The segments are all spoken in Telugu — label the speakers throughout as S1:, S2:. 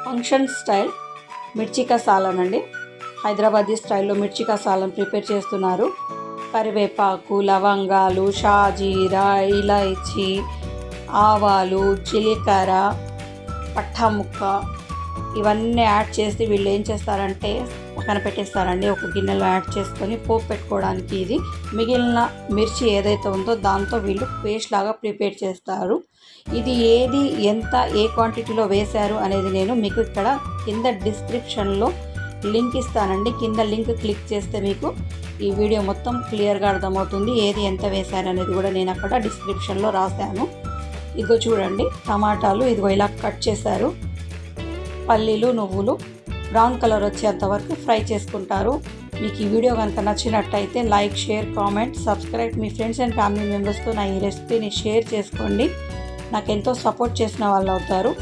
S1: ఫంక్షన్ స్టైల్ మిర్చి కసాలన్ అండి. హైదరాబాదీ స్టైల్లో మిర్చి కసాలన్ ప్రిపేర్ చేస్తున్నారు. కరివేపాకు, లవంగాలు, షాజీరా, ఇలాయచీ, ఆవాలు, జీలకర్ర, పట్టా ముక్క ఇవన్నీ యాడ్ చేసి వీళ్ళు ఏం చేస్తారంటే పక్కన పెట్టేస్తారండి. ఒక గిన్నెలో యాడ్ చేసుకొని పోపు పెట్టుకోవడానికి ఇది మిగిలిన మిర్చి ఏదైతే ఉందో దాంతో వీళ్ళు పేస్ట్ లాగా ప్రిపేర్ చేస్తారు. ఇది ఏది ఎంత ఏ క్వాంటిటీలో వేశారు అనేది నేను మీకు ఇక్కడ కింద డిస్క్రిప్షన్లో లింక్ ఇస్తానండి. కింద లింక్ క్లిక్ చేస్తే మీకు ఈ వీడియో మొత్తం క్లియర్గా అర్థమవుతుంది. ఏది ఎంత వేశారు అనేది కూడా నేను అక్కడ డిస్క్రిప్షన్లో రాశాను. ఇదిగో చూడండి, టమాటాలు ఇదిగో ఇలా కట్ చేశారు. పల్లీలు, నువ్వులు బ్రౌన్ కలర్ వచ్చేంత వరకు ఫ్రై చేసుకుంటారు. మీకు ఈ వీడియో కనుక నచ్చినట్టయితే like, share, comment, subscribe. Me friends and family మెంబర్స్తో నా ఈ రెసిపీని షేర్ చేసుకోండి. నాకు ఎంతో సపోర్ట్ చేసిన వాళ్ళు అవుతారు.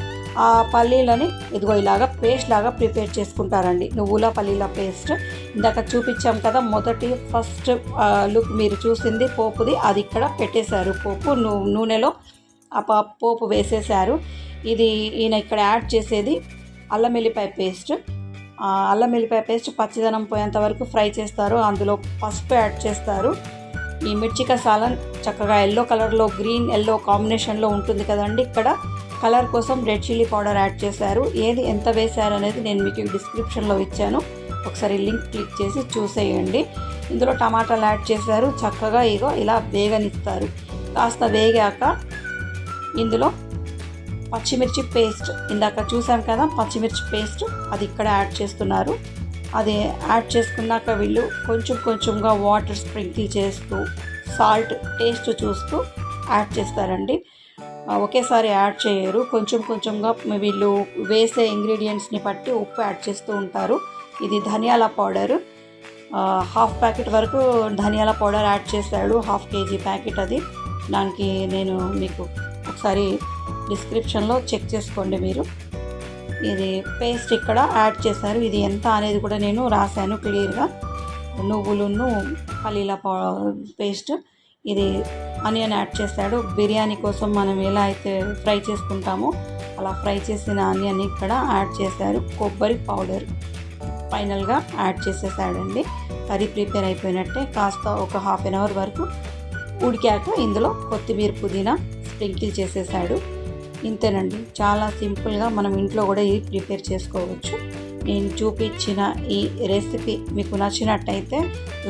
S1: ఆ పల్లీలని ఇదిగో ఇలాగా పేస్ట్ లాగా ప్రిపేర్ చేసుకుంటారండి. నువ్వుల పల్లీల పేస్ట్ ఇందాక చూపించాం కదా, ఫస్ట్ లుక్ మీరు చూసింది పోపుది, అది ఇక్కడ పెట్టేశారు. పోపు నూనెలో ఆ పోపు వేసేసారు. ఇది ఈయన ఇక్కడ యాడ్ చేసేది అల్లం వెల్లిపాయ పేస్ట్. అల్లం వెల్లిపాయ పేస్ట్ పచ్చిదనం పోయేంత వరకు ఫ్రై చేస్తారు. అందులో పసుపు యాడ్ చేస్తారు. ఈ మిర్చి కసాలన్ చక్కగా ఎల్లో కలర్లో, గ్రీన్ ఎల్లో కాంబినేషన్లో ఉంటుంది కదండి. ఇక్కడ కలర్ కోసం రెడ్ చిల్లీ పౌడర్ యాడ్ చేశారు. ఏది ఎంత వేశారు అనేది నేను మీకు డిస్క్రిప్షన్లో ఇచ్చాను. ఒకసారి లింక్ క్లిక్ చేసి చూసేయండి. ఇందులో టమాటాలు యాడ్ చేశారు. చక్కగా ఇగో ఇలా వేగనిస్తారు. కాస్త వేగాక ఇందులో పచ్చిమిర్చి పేస్ట్ ఇందాక చూసాం కదా, పచ్చిమిర్చి పేస్ట్ అది ఇక్కడ యాడ్ చేస్తున్నారు. అది యాడ్ చేసుకున్నాక వీళ్ళు కొంచెం కొంచెంగా వాటర్ స్ప్రింకిల్ చేస్తూ సాల్ట్ టేస్ట్ చూస్తూ యాడ్ చేస్తారండి. ఒకేసారి యాడ్ చేయరు, కొంచెం కొంచెంగా వీళ్ళు వేసే ఇంగ్రీడియంట్స్ని బట్టి ఉప్పు యాడ్ చేస్తూ ఉంటారు. ఇది ధనియాల పౌడర్, హాఫ్ ప్యాకెట్ వరకు ధనియాల పౌడర్ యాడ్ చేశాడు. 1/2 kg ప్యాకెట్ అది. దానికి నేను మీకు ఒకసారి డిస్క్రిప్షన్లో చెక్ చేసుకోండి మీరు. ఇది పేస్ట్ ఇక్కడ యాడ్ చేశారు. ఇది ఎంత అనేది కూడా నేను రాశాను క్లియర్గా. నువ్వులను పల్లీల పేస్ట్, ఇది ఆనియన్ యాడ్ చేశాడు. బిర్యానీ కోసం మనం ఎలా అయితే ఫ్రై చేసుకుంటామో అలా ఫ్రై చేసిన ఆనియన్ ఇక్కడ యాడ్ చేశారు. కొబ్బరి పౌడర్ ఫైనల్గా యాడ్ చేసేసాడండి. కర్రీ ప్రిపేర్ అయిపోయినట్టే. కాస్త ఒక 1/2 hour వరకు ఉడికాక ఇందులో కొత్తిమీర, పుదీనా స్ప్రింకిల్ చేసేసాడు. ఇంతేనండి, చాలా సింపుల్గా మనం ఇంట్లో కూడా ఇది ప్రిపేర్ చేసుకోవచ్చు. నేను చూపించిన ఈ రెసిపీ మీకు నచ్చినట్టయితే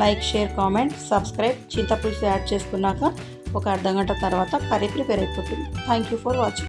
S1: లైక్, షేర్, కామెంట్, సబ్స్క్రైబ్. చింతపులుసు యాడ్ చేసుకున్నాక ఒక అర్ధగంట తర్వాత కర్రీ ప్రిపేర్ అయిపోతుంది. Thank you for watching.